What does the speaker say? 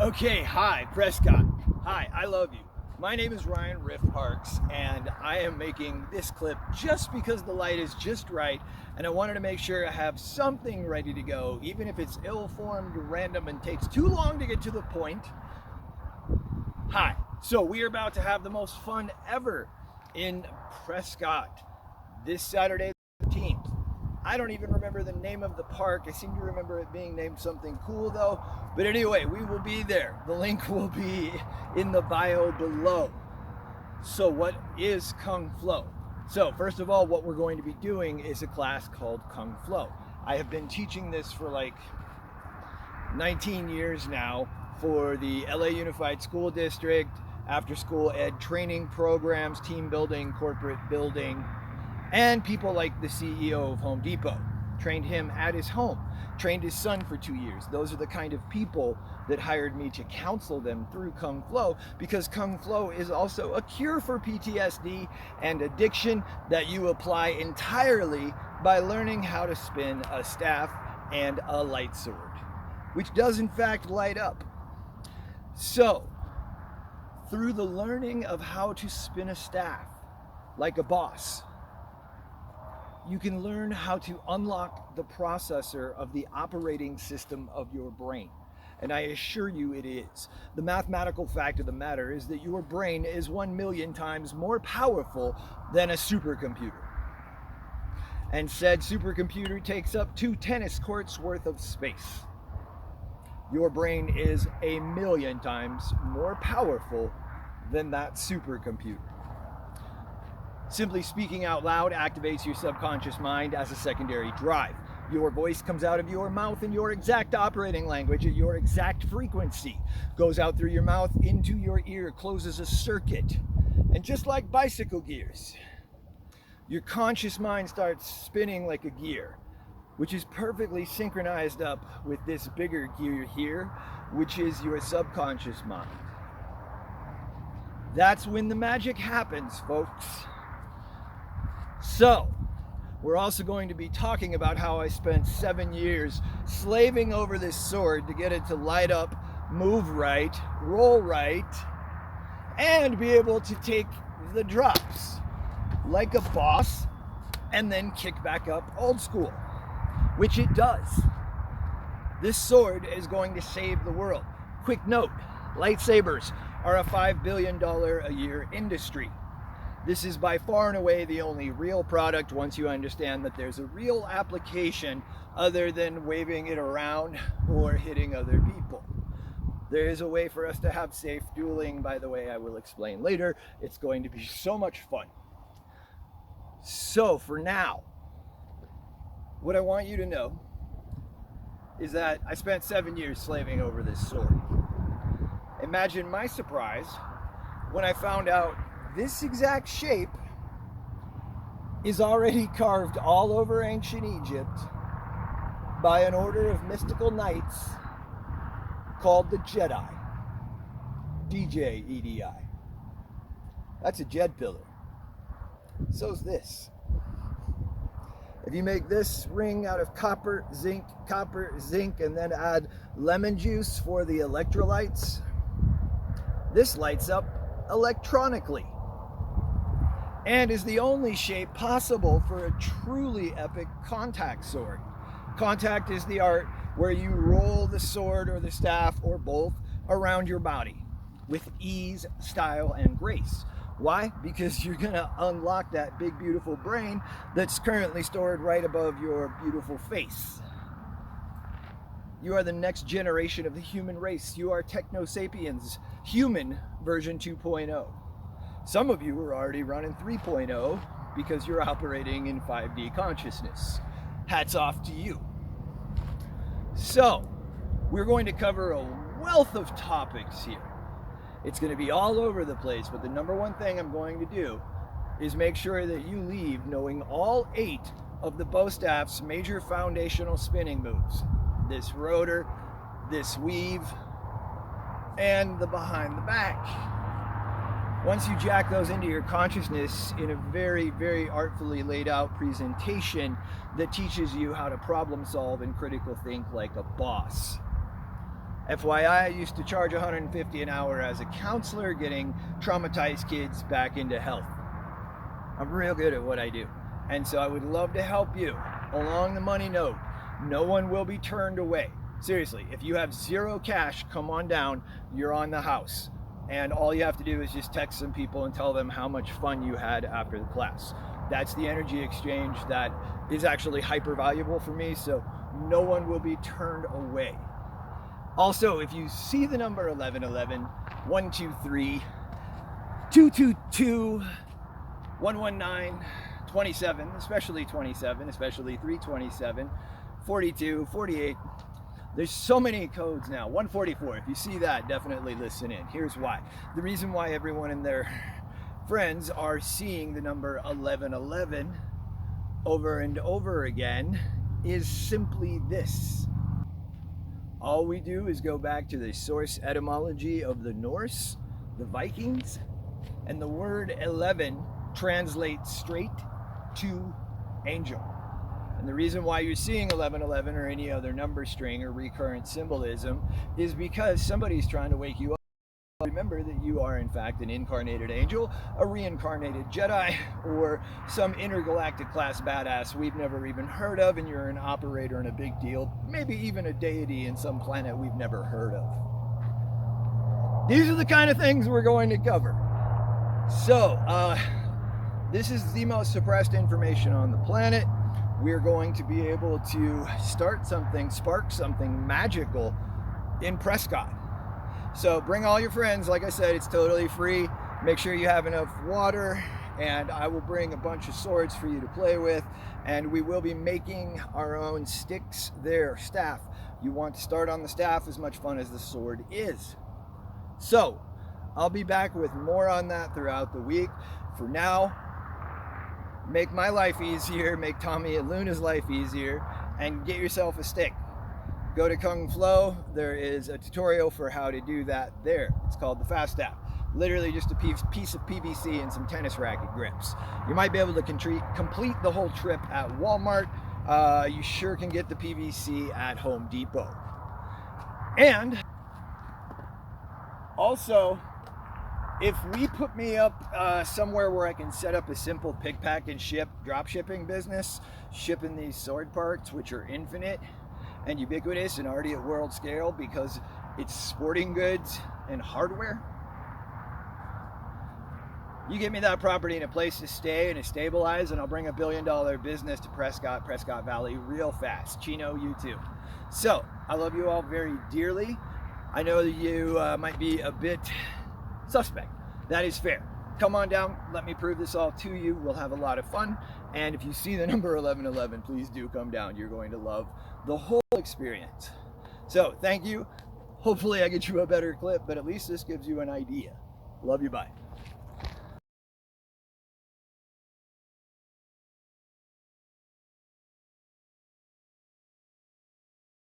Okay, hi, Prescott. Hi, I love you. My name is Ryan Riff Parks, and I am making this clip just because the light is just right, and I wanted to make sure I have something ready to go, even if it's ill-formed, random, and takes too long to get to the point. Hi. So we are about to have the most fun ever in Prescott this Saturday the 13th. I don't even remember the name of the park. I seem to remember it being named something cool though. But anyway, we will be there. The link will be in the bio below. So what is Kung Flow? So first of all, what we're going to be doing is a class called Kung Flow. I have been teaching this for like 19 years now for the LA Unified School District, after school ed training programs, team building, corporate building, and people like the CEO of Home Depot. Trained him at his home, trained his son for 2 years. Those are the kind of people that hired me to counsel them through Kung Flow, because Kung Flow is also a cure for PTSD and addiction that you apply entirely by learning how to spin a staff and a light sword, which does in fact light up. So, through the learning of how to spin a staff like a boss, you can learn how to unlock the processor of the operating system of your brain. And I assure you it is. The mathematical fact of the matter is that your brain is 1,000,000 times more powerful than a supercomputer. And said supercomputer takes up 2 tennis courts worth of space. Your brain is 1,000,000 times more powerful than that supercomputer. Simply speaking out loud activates your subconscious mind as a secondary drive. Your voice comes out of your mouth in your exact operating language at your exact frequency. Goes out through your mouth into your ear, closes a circuit. And just like bicycle gears, your conscious mind starts spinning like a gear, which is perfectly synchronized up with this bigger gear here, which is your subconscious mind. That's when the magic happens, folks. So, we're also going to be talking about how I spent 7 years slaving over this sword to get it to light up, move right, roll right, and be able to take the drops like a boss and then kick back up old school, which it does. This sword is going to save the world. Quick note, lightsabers are a $5 billion a year industry. This is by far and away the only real product once you understand that there's a real application other than waving it around or hitting other people. There is a way for us to have safe dueling, by the way, I will explain later. It's going to be so much fun. So for now, what I want you to know is that I spent 7 years slaving over this sword. Imagine my surprise when I found out this exact shape is already carved all over ancient Egypt by an order of mystical knights called the Jedi. DJ-E-D-I. That's a Jed pillar. So's this. If you make this ring out of copper, zinc, and then add lemon juice for the electrolytes, this lights up electronically and is the only shape possible for a truly epic contact sword. Contact is the art where you roll the sword or the staff or both around your body with ease, style, and grace. Why? Because you're gonna unlock that big, beautiful brain that's currently stored right above your beautiful face. You are the next generation of the human race. You are Techno Sapiens, human version 2.0. Some of you are already running 3.0 because you're operating in 5D consciousness. Hats off to you. So, we're going to cover a wealth of topics here. It's going to be all over the place, but the number one thing I'm going to do is make sure that you leave knowing all 8 of the bow staff's major foundational spinning moves. This rotor, this weave, and the behind the back. Once you jack those into your consciousness in a very, very artfully laid out presentation that teaches you how to problem solve and critical think like a boss. FYI, I used to charge $150 an hour as a counselor getting traumatized kids back into health. I'm real good at what I do. And so I would love to help you along the money note. No one will be turned away. Seriously, if you have zero cash, come on down, you're on the house. And all you have to do is just text some people and tell them how much fun you had after the class. That's the energy exchange that is actually hyper valuable for me, so no one will be turned away. Also, if you see the number 1111, 123, 222, 119, 27, especially 27, especially 327, 42, 48. There's so many codes now. 144, if you see that, definitely listen in. Here's why. The reason why everyone and their friends are seeing the number 1111 over and over again is simply this. All we do is go back to the source etymology of the Norse, the Vikings, and the word 11 translates straight to angel. And the reason why you're seeing 1111 or any other number string or recurrent symbolism is because somebody's trying to wake you up. Remember that you are in fact an incarnated angel, a reincarnated Jedi, or some intergalactic class badass we've never even heard of, and you're an operator and a big deal, maybe even a deity in some planet we've never heard of. These are the kind of things we're going to cover. So, this is the most suppressed information on the planet. We're going to be able to start something, spark something magical in Prescott. So bring all your friends. Like I said, it's totally free. Make sure you have enough water, and I will bring a bunch of swords for you to play with, and we will be making our own sticks there, staff. You want to start on the staff, as much fun as the sword is. So I'll be back with more on that throughout the week. For now, make my life easier, make Tommy and Luna's life easier, and get yourself a stick. Go to Kung Flow. There is a tutorial for how to do that there. It's called the Fast Staff. Literally just a piece of PVC and some tennis racket grips. You might be able to complete the whole trip at Walmart. You sure can get the PVC at Home Depot. And also, if we put me up somewhere where I can set up a simple pick, pack, and ship drop shipping business, shipping these sword parts, which are infinite and ubiquitous and already at world scale because it's sporting goods and hardware, you give me that property and a place to stay and a stabilize, and I'll bring $1 billion business to Prescott Valley real fast. Chino, you too. So I love you all very dearly. I know that you might be a bit suspect. That is fair. Come on down. Let me prove this all to you. We'll have a lot of fun. And if you see the number 1111, please do come down. You're going to love the whole experience. So thank you. Hopefully I get you a better clip, but at least this gives you an idea. Love you. Bye.